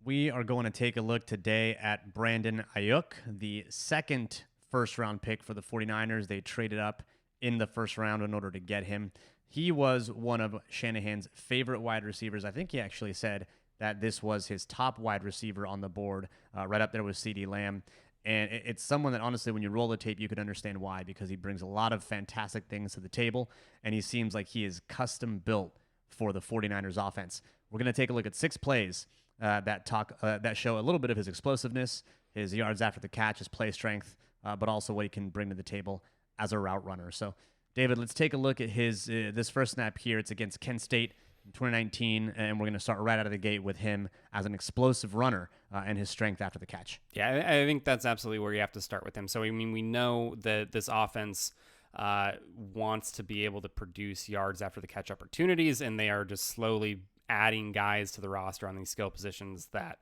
We are going to take a look today at Brandon Aiyuk, the second first-round pick for the 49ers. They traded up in the first round in order to get him. He was one of Shanahan's favorite wide receivers. I think he actually said that this was his top wide receiver on the board, right up there with CeeDee Lamb. And it's someone that, honestly, when you roll the tape, you could understand why, because he brings a lot of fantastic things to the table, and he seems like he is custom built for the 49ers offense. We're going to take a look at 6 plays that show a little bit of his explosiveness, his yards after the catch, his play strength, but also what he can bring to the table as a route runner. So, David, let's take a look at his this first snap here. It's against Kent State in 2019, and we're going to start right out of the gate with him as an explosive runner and his strength after the catch. Yeah, I think that's absolutely where you have to start with him. So, I mean, we know that this offense wants to be able to produce yards after the catch opportunities, and they are just slowly adding guys to the roster on these skill positions that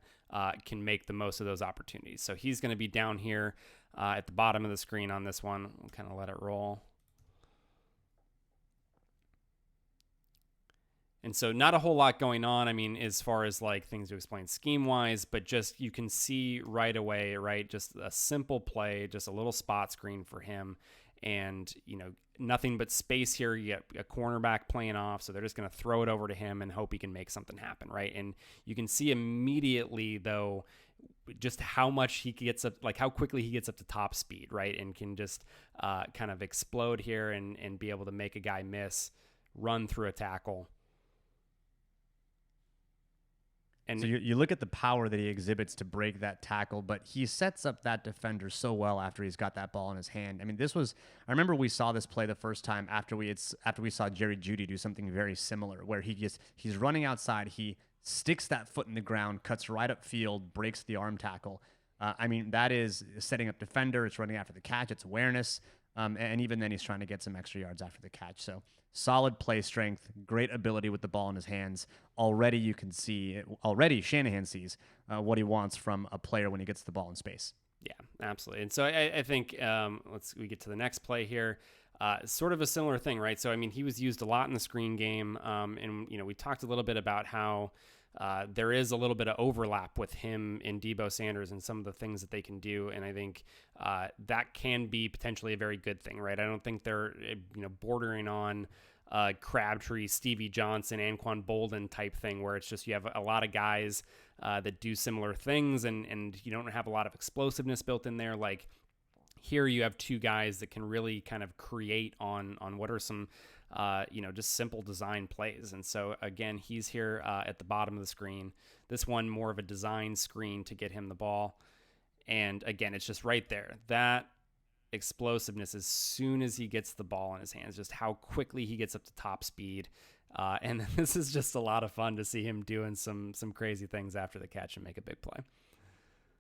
can make the most of those opportunities. So he's going to be down here at the bottom of the screen on this one. We'll kind of let it roll. And so not a whole lot going on, I mean, as far as like things to explain scheme-wise, but just you can see right away, right, just a simple play, just a little spot screen for him. And, you know, nothing but space here. You get a cornerback playing off, so they're just going to throw it over to him and hope he can make something happen, right? And you can see immediately, though, just how much he gets up, like how quickly he gets up to top speed, right? And can just kind of explode here and be able to make a guy miss, run through a tackle. And so you look at the power that he exhibits to break that tackle, but he sets up that defender so well after he's got that ball in his hand. I mean, I remember we saw this play the first time after we saw Jerry Jeudy do something very similar, where he's running outside, he sticks that foot in the ground, cuts right up field, breaks the arm tackle. I mean, that is setting up defender. It's running after the catch. It's awareness. And even then he's trying to get some extra yards after the catch. So solid play strength, great ability with the ball in his hands. Already Shanahan sees what he wants from a player when he gets the ball in space. Yeah, absolutely. And so I think we get to the next play here. Sort of a similar thing, right? So, I mean, he was used a lot in the screen game. And, you know, we talked a little bit about how there is a little bit of overlap with him and Deebo Sanders and some of the things that they can do. And I think that can be potentially a very good thing, right? I don't think they're, bordering on Crabtree, Stevie Johnson, Anquan Bolden type thing, where it's just you have a lot of guys that do similar things and you don't have a lot of explosiveness built in there. Like here you have 2 guys that can really kind of create on what are some just simple design plays. And so, again, he's here at the bottom of the screen. This one more of a design screen to get him the ball. And, again, it's just right there. That explosiveness as soon as he gets the ball in his hands, just how quickly he gets up to top speed. And this is just a lot of fun to see him doing some crazy things after the catch and make a big play.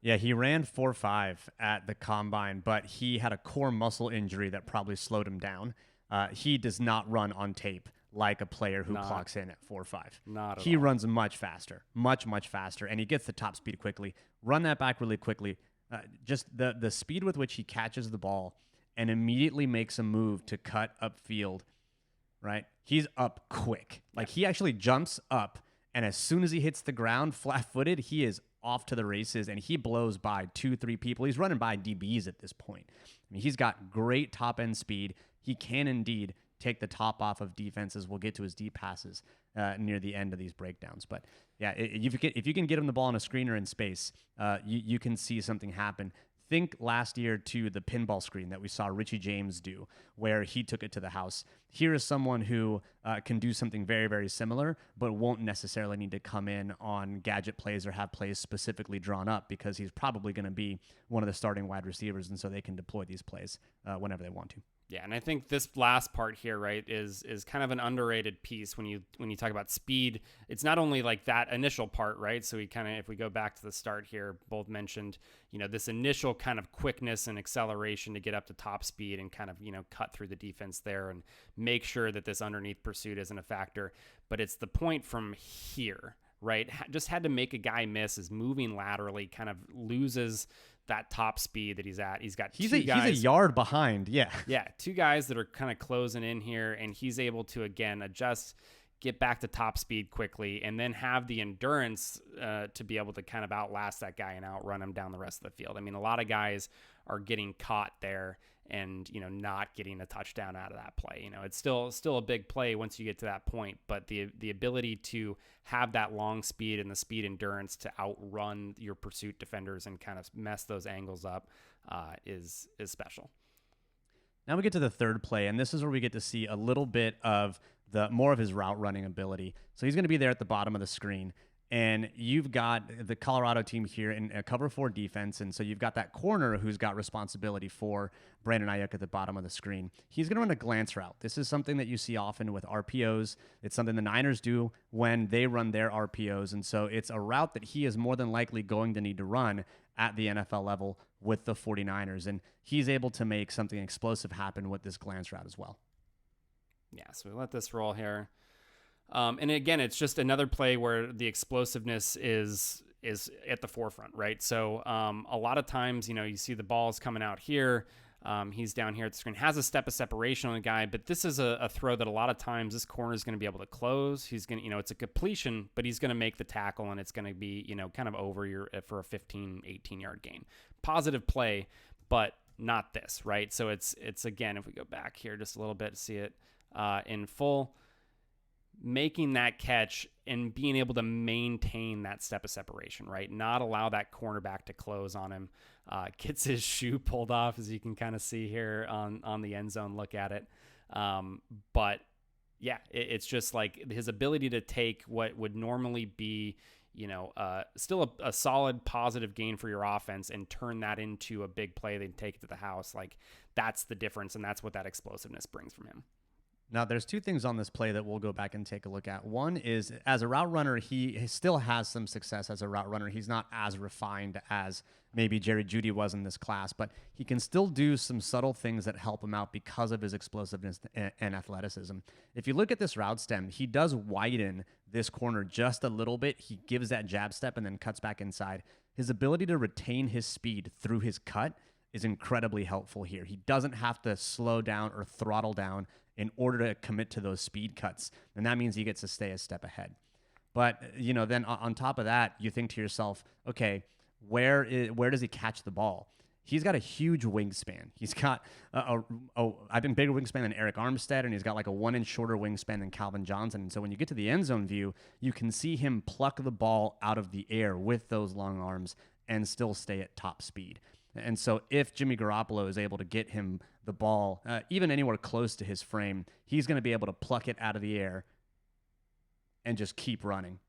Yeah, he ran 4.5 at the combine, but he had a core muscle injury that probably slowed him down. He does not run on tape like a player who clocks in at 4.5. Not at all. He runs much faster, much faster, and he gets the top speed quickly. Run that back really quickly. Just the speed with which he catches the ball and immediately makes a move to cut upfield, right? He's up quick. Like he actually jumps up, and as soon as he hits the ground flat-footed, he is off to the races, and he blows by 2-3 people. He's running by DBs at this point. I mean, he's got great top-end speed. He can indeed take the top off of defenses. We'll get to his deep passes near the end of these breakdowns. But, yeah, if you can get him the ball in a screener in space, you can see something happen. Think last year to the pinball screen that we saw Richie James do, where he took it to the house. Here is someone who can do something very, very similar, but won't necessarily need to come in on gadget plays or have plays specifically drawn up, because he's probably going to be one of the starting wide receivers, and so they can deploy these plays whenever they want to. Yeah, and I think this last part here, right, is kind of an underrated piece when you talk about speed. It's not only like that initial part, right? So if we go back to the start here, both mentioned, this initial kind of quickness and acceleration to get up to top speed and kind of, cut through the defense there and make sure that this underneath pursuit isn't a factor. But it's the point from here, right? Just had to make a guy miss, is moving laterally, kind of loses that top speed that he's at. He's got two guys. He's a yard behind. Yeah. Yeah. 2 guys that are kind of closing in here, and he's able to, again, adjust, get back to top speed quickly, and then have the endurance to be able to kind of outlast that guy and outrun him down the rest of the field. I mean, a lot of guys are getting caught there and, not getting a touchdown out of that play. It's still a big play once you get to that point, but the ability to have that long speed and the speed endurance to outrun your pursuit defenders and kind of mess those angles up is special. Now we get to the third play, and this is where we get to see a little bit of more of his route running ability. So he's going to be there at the bottom of the screen. And you've got the Colorado team here in a cover 4 defense. And so you've got that corner who's got responsibility for Brandon Aiyuk at the bottom of the screen. He's going to run a glance route. This is something that you see often with RPOs. It's something the Niners do when they run their RPOs. And so it's a route that he is more than likely going to need to run at the NFL level with the 49ers. And he's able to make something explosive happen with this glance route as well. Yeah, so we let this roll here. And again, it's just another play where the explosiveness is at the forefront, right? So a lot of times, you see the ball's coming out here. He's down here at the screen, has a step of separation on the guy, but this is a throw that a lot of times this corner is going to be able to close. He's going to, it's a completion, but he's going to make the tackle, and it's going to be, kind of over for a 15, 18-yard gain. Positive play, but not this, right? So it's again, if we go back here just a little bit to see it in full, making that catch and being able to maintain that step of separation, right? Not allow that cornerback to close on him. Gets his shoe pulled off, as you can kind of see here on the end zone look at it. But yeah, it's just like his ability to take what would normally be, still a solid positive gain for your offense and turn that into a big play. They take it to the house. Like, that's the difference. And that's what that explosiveness brings from him. Now, there's two things on this play that we'll go back and take a look at. One is, as a route runner, he still has some success as a route runner. He's not as refined as maybe Jerry Jeudy was in this class, but he can still do some subtle things that help him out because of his explosiveness and athleticism. If you look at this route stem, he does widen this corner just a little bit. He gives that jab step and then cuts back inside. His ability to retain his speed through his cut is incredibly helpful here. He doesn't have to slow down or throttle down in order to commit to those speed cuts. And that means he gets to stay a step ahead. But, then on top of that, you think to yourself, okay, where does he catch the ball? He's got a huge wingspan. He's got I think bigger wingspan than Eric Armstead, and he's got like a 1 inch shorter wingspan than Calvin Johnson. And so when you get to the end zone view, you can see him pluck the ball out of the air with those long arms and still stay at top speed. And so if Jimmy Garoppolo is able to get him the ball, even anywhere close to his frame, he's going to be able to pluck it out of the air and just keep running.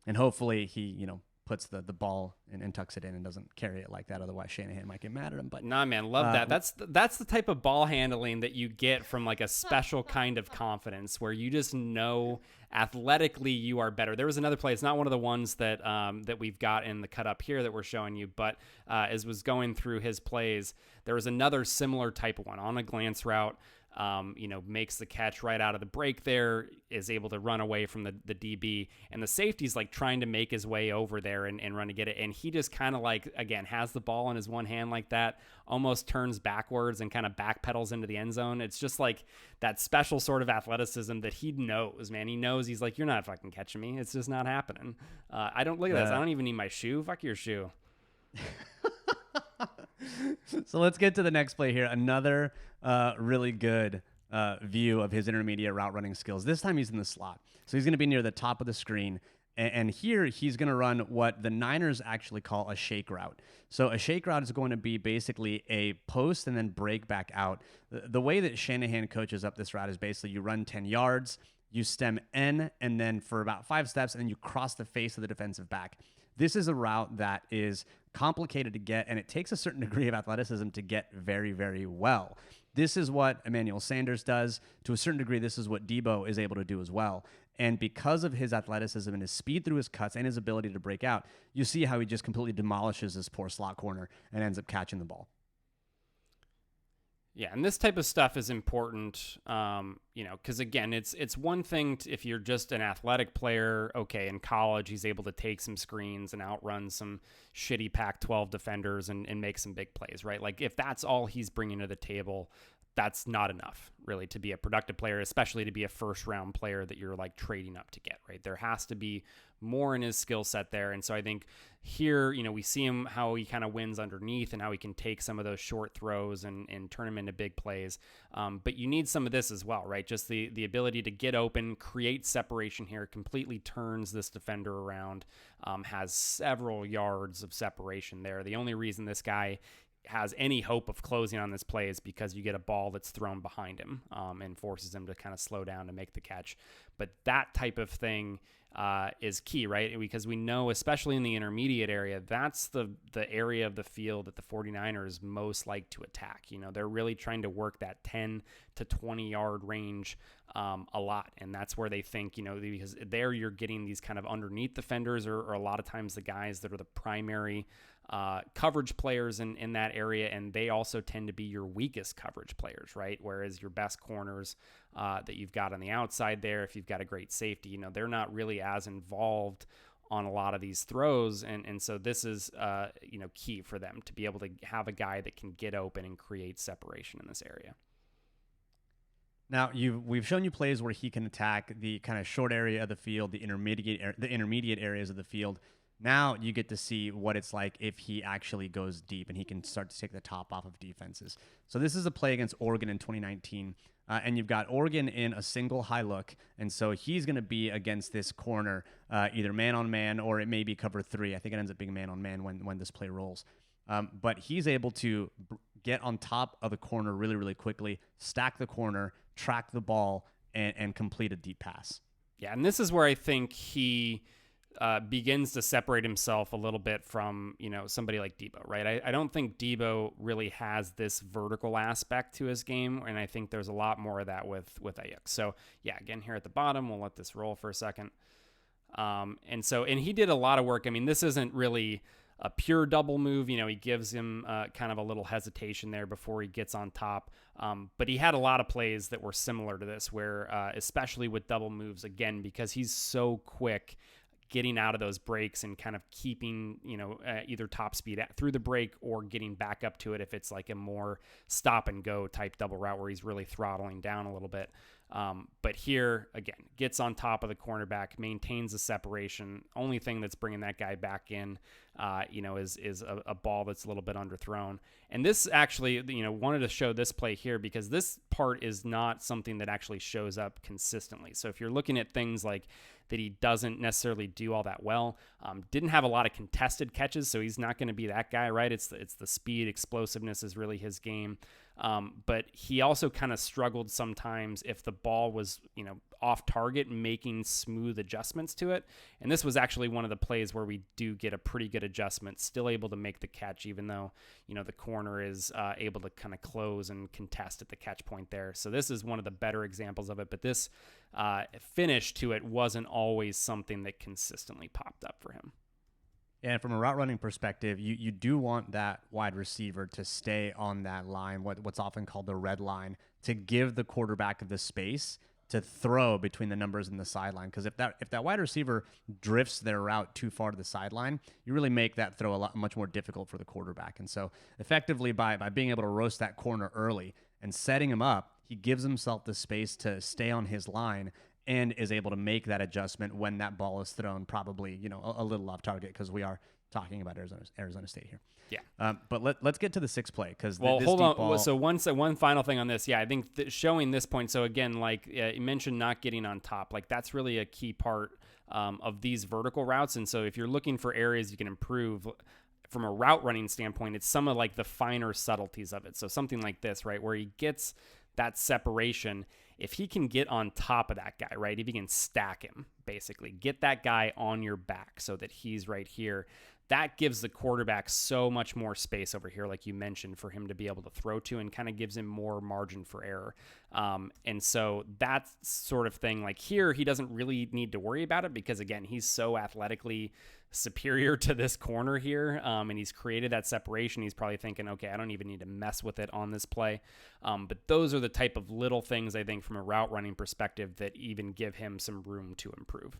And hopefully he, puts the ball and tucks it in and doesn't carry it like that. Otherwise, Shanahan might get mad at him. But nah, man, love that. That's the type of ball handling that you get from like a special kind of confidence where you just know athletically you are better. There was another play. It's not one of the ones that that we've got in the cut up here that we're showing you, but as was going through his plays, there was another similar type of one on a glance route. Makes the catch right out of the break there, is able to run away from the DB, and the safety's like trying to make his way over there and run to get it. And he just kind of like, again, has the ball in his one hand like that, almost turns backwards and kind of backpedals into the end zone. It's just like that special sort of athleticism that he knows, man. He knows, he's like, you're not fucking catching me. It's just not happening. I don't look at this. I don't even need my shoe. Fuck your shoe. So let's get to the next play here. Another really good view of his intermediate route running skills. This time he's in the slot. So he's going to be near the top of the screen. And here he's going to run what the Niners actually call a shake route. So a shake route is going to be basically a post and then break back out. The way that Shanahan coaches up this route is basically you run 10 yards, you stem N, and then for about 5 steps, and then you cross the face of the defensive back. This is a route that is complicated to get, and it takes a certain degree of athleticism to get very, very well. This is what Emmanuel Sanders does. To a certain degree, this is what Debo is able to do as well. And because of his athleticism and his speed through his cuts and his ability to break out, you see how he just completely demolishes this poor slot corner and ends up catching the ball. Yeah, and this type of stuff is important, because again, it's one thing if you're just an athletic player. Okay, in college, he's able to take some screens and outrun some shitty Pac-12 defenders and make some big plays, right? Like if that's all he's bringing to the table, that's not enough really to be a productive player, especially to be a first round player that you're like trading up to get, right? There has to be more in his skill set there. And so I think here, we see him, how he kind of wins underneath and how he can take some of those short throws and turn them into big plays. But you need some of this as well, right? Just the ability to get open, create separation here, completely turns this defender around, has several yards of separation there. The only reason this guy has any hope of closing on this play is because you get a ball that's thrown behind him, and forces him to kind of slow down to make the catch. But that type of thing is key, right? Because we know, especially in the intermediate area, that's the area of the field that the 49ers most like to attack. They're really trying to work that 10 to 20 yard range a lot. And that's where they think, because there you're getting these kind of underneath defenders, or a lot of times the guys that are the primary coverage players in that area, and they also tend to be your weakest coverage players, right? Whereas your best corners that you've got on the outside there, if you've got a great safety, they're not really as involved on a lot of these throws, and so this is key for them to be able to have a guy that can get open and create separation in this area. Now we've shown you plays where he can attack the kind of short area of the field, the intermediate areas of the field. Now you get to see what it's like if he actually goes deep and he can start to take the top off of defenses. So this is a play against Oregon in 2019. And you've got Oregon in a single high look. And so he's going to be against this corner, either man on man, or it may be cover 3. I think it ends up being man on man when this play rolls. But he's able to get on top of the corner really, really quickly, stack the corner, track the ball, and complete a deep pass. Yeah, and this is where I think he begins to separate himself a little bit from, somebody like Debo, right? I don't think Debo really has this vertical aspect to his game, and I think there's a lot more of that with Aiyuk. So, yeah, again, here at the bottom, we'll let this roll for a second. And he did a lot of work. I mean, this isn't really a pure double move. He gives him kind of a little hesitation there before he gets on top. But he had a lot of plays that were similar to this, where especially with double moves, again, because he's so quick getting out of those breaks and kind of keeping, either top speed through the break or getting back up to it if it's like a more stop and go type double route where he's really throttling down a little bit. But here, again, gets on top of the cornerback, maintains the separation. Only thing that's bringing that guy back in, is a ball that's a little bit underthrown. And this actually, wanted to show this play here because this part is not something that actually shows up consistently. So if you're looking at things like that he doesn't necessarily do all that well, didn't have a lot of contested catches, so he's not going to be that guy, right? It's the speed, explosiveness is really his game. But he also kind of struggled sometimes if the ball was, off target, making smooth adjustments to it. And this was actually one of the plays where we do get a pretty good adjustment, still able to make the catch, even though, the corner is able to kind of close and contest at the catch point there. So this is one of the better examples of it. But this finish to it wasn't always something that consistently popped up for him. And from a route running perspective, you do want that wide receiver to stay on that line, what's often called the red line, to give the quarterback the space to throw between the numbers and the sideline. Because if that wide receiver drifts their route too far to the sideline, you really make that throw much more difficult for the quarterback. And so effectively by being able to roast that corner early and setting him up, he gives himself the space to stay on his line and is able to make that adjustment when that ball is thrown, probably, a little off target, because we are talking about Arizona State here. Yeah. But let's get to the 6th play, because hold on. Ball... So one final thing on this. Yeah, I think showing this point. So again, like you mentioned, not getting on top, like that's really a key part of these vertical routes. And so if you're looking for areas you can improve from a route running standpoint, it's some of like the finer subtleties of it. So something like this, right, where he gets that separation. If he can get on top of that guy, right, if he can stack him, basically get that guy on your back so that he's right here, that gives the quarterback so much more space over here, like you mentioned, for him to be able to throw to, and kind of gives him more margin for error. And so that sort of thing, like here, he doesn't really need to worry about it because, again, he's so athletically superior to this corner here, and he's created that separation. He's probably thinking, okay, I don't even need to mess with it on this play. But those are the type of little things, I think, from a route running perspective that even give him some room to improve.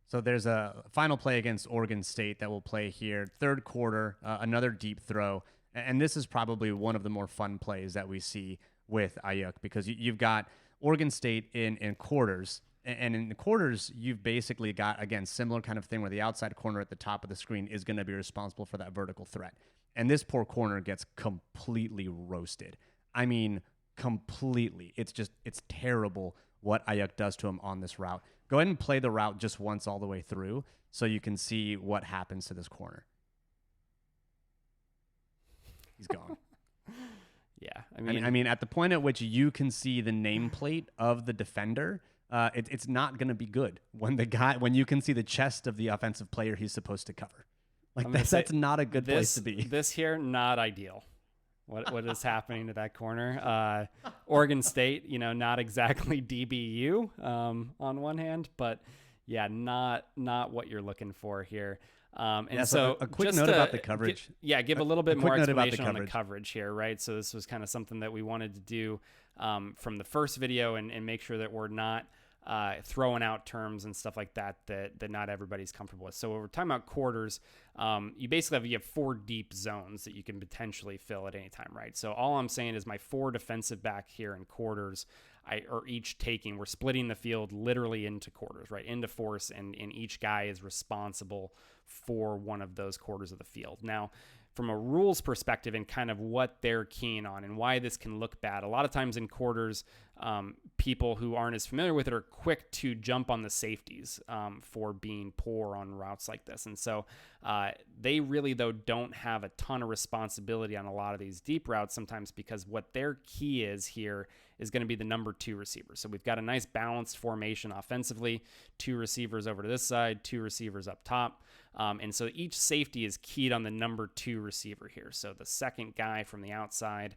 So there's a final play against Oregon State that will play here. 3rd quarter, another deep throw. And this is probably one of the more fun plays that we see with Aiyuk, because you've got Oregon State in quarters. And in the quarters, you've basically got, again, similar kind of thing where the outside corner at the top of the screen is going to be responsible for that vertical threat. And this poor corner gets completely roasted. I mean, completely. It's terrible what Aiyuk does to him on this route. Go ahead and play the route just once all the way through so you can see what happens to this corner. He's gone. Yeah. I mean, at the point at which you can see the nameplate of the defender, it's not going to be good when you can see the chest of the offensive player he's supposed to cover. Like that's not a good place to be. This here, not ideal. What is happening to that corner? Oregon State, not exactly DBU on one hand, but yeah, not what you're looking for here. So a quick note about the coverage. Give a little bit more explanation on the coverage here, right? So this was kind of something that we wanted to do from the first video and make sure that we're not throwing out terms and stuff like that not everybody's comfortable with. So when we're talking about quarters, you basically have 4 deep zones that you can potentially fill at any time, right? So all I'm saying is my 4 defensive back here in quarters are each we're splitting the field literally into quarters, right? Into force, and each guy is responsible for one of those quarters of the field. Now, from a rules perspective and kind of what they're keen on and why this can look bad, a lot of times in quarters, people who aren't as familiar with it are quick to jump on the safeties for being poor on routes like this. And so they really, though, don't have a ton of responsibility on a lot of these deep routes sometimes, because what their key is here is going to be the number 2 receiver. So we've got a nice balanced formation offensively, 2 receivers over to this side, 2 receivers up top. And so each safety is keyed on the number 2 receiver here. So the second guy from the outside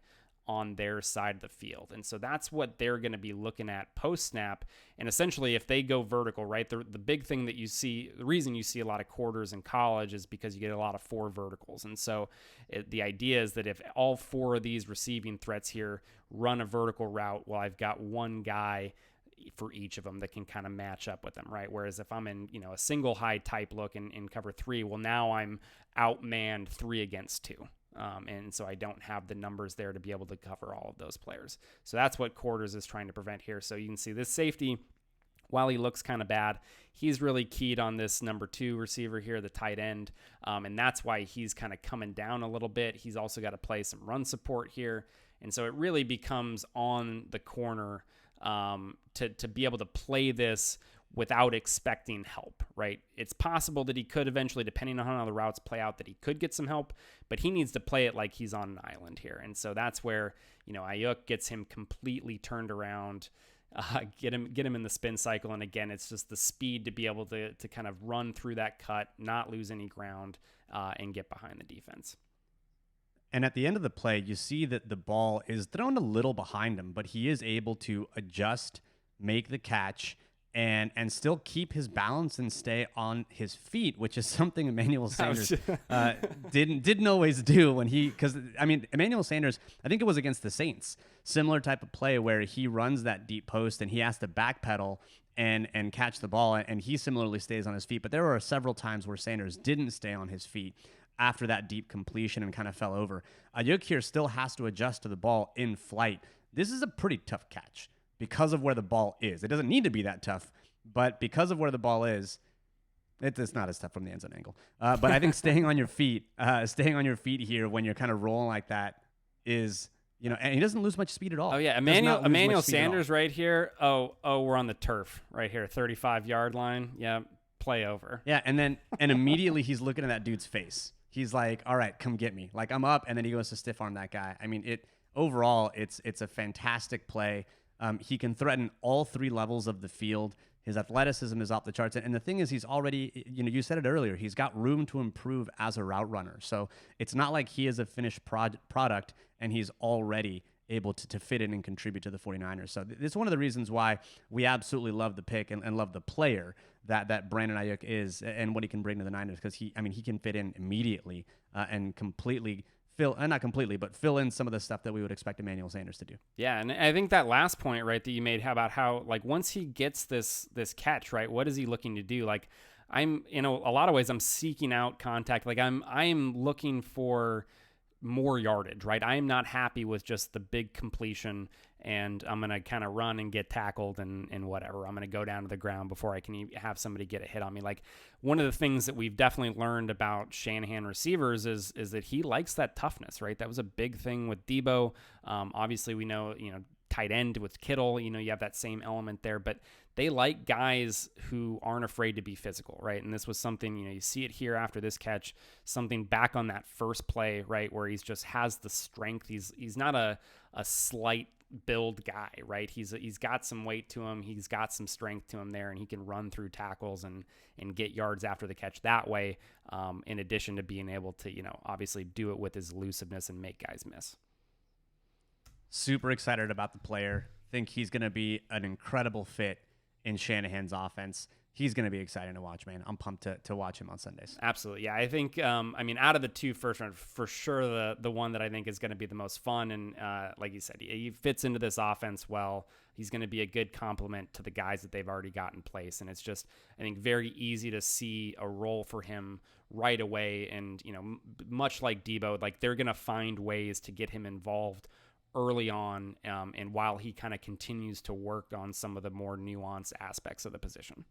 on their side of the field. And so that's what they're going to be looking at post snap. And essentially, if they go vertical, right, the big thing that you see, the reason you see a lot of quarters in college is because you get a lot of 4 verticals. And so the idea is that if all 4 of these receiving threats here run a vertical route, well, I've got one guy for each of them that can kind of match up with them, right? Whereas if I'm in, a single high type look in cover 3, well, now I'm outmanned 3 against 2. And so I don't have the numbers there to be able to cover all of those players. So that's what quarters is trying to prevent here. So you can see this safety, while he looks kind of bad, he's really keyed on this number 2 receiver here, the tight end. And that's why he's kind of coming down a little bit. He's also got to play some run support here. And so it really becomes on the corner to be able to play this without expecting help, right? It's possible that he could eventually, depending on how the routes play out, that he could get some help, but he needs to play it like he's on an island here. And so that's where, Aiyuk gets him completely turned around, get him in the spin cycle. And again, it's just the speed to be able to kind of run through that cut, not lose any ground, and get behind the defense. And at the end of the play, you see that the ball is thrown a little behind him, but he is able to adjust, make the catch, and still keep his balance and stay on his feet, which is something Emmanuel Sanders didn't always do because Emmanuel Sanders, I think it was against the Saints, similar type of play where he runs that deep post and he has to backpedal and catch the ball, and he similarly stays on his feet. But there were several times where Sanders didn't stay on his feet after that deep completion and kind of fell over. Aiyuk here still has to adjust to the ball in flight. This is a pretty tough catch because of where the ball is. It doesn't need to be that tough, but because of where the ball is, it's not as tough from the end zone angle. But I think staying on your feet here when you're kind of rolling like that is, and he doesn't lose much speed at all. Oh yeah, Emmanuel Sanders right here. Oh, we're on the turf right here, 35-yard line. Yeah, play over. Yeah, and immediately he's looking at that dude's face. He's like, all right, come get me. Like, I'm up, and then he goes to stiff arm that guy. I mean, overall, it's a fantastic play. He can threaten all 3 levels of the field. His athleticism is off the charts. And the thing is, he's already, you said it earlier, he's got room to improve as a route runner. So it's not like he is a finished product and he's already able to fit in and contribute to the 49ers. So it's one of the reasons why we absolutely love the pick and love the player that Brandon Aiyuk is and what he can bring to the Niners, because he can fit in immediately and completely not completely, but fill in some of the stuff that we would expect Emmanuel Sanders to do. Yeah, and I think that last point, right, that you made about how, like, once he gets this catch, right, what is he looking to do? Like, I'm, a lot of ways I'm seeking out contact. Like, I'm looking for more yardage, right? I am not happy with just the big completion and I'm going to kind of run and get tackled and whatever. I'm going to go down to the ground before I can have somebody get a hit on me. Like, one of the things that we've definitely learned about Shanahan receivers is that he likes that toughness, right? That was a big thing with Debo. Obviously we know, tight end with Kittle, you have that same element there, but they like guys who aren't afraid to be physical, right? And this was something, you see it here after this catch, something back on that first play, right, where he's just has the strength. He's not a slight build guy, right? He's got some weight to him. He's got some strength to him there, and he can run through tackles and get yards after the catch that way, in addition to being able to, obviously do it with his elusiveness and make guys miss. Super excited about the player. Think he's going to be an incredible fit in Shanahan's offense. He's going to be exciting to watch, man. I'm pumped to watch him on Sundays. Absolutely. Yeah, I think, out of the 2 first round, for sure the one that I think is going to be the most fun, and like you said, he fits into this offense well. He's going to be a good complement to the guys that they've already got in place, and it's just, I think, very easy to see a role for him right away, and, much like Debo, like, they're going to find ways to get him involved early on, and while he kind of continues to work on some of the more nuanced aspects of the position.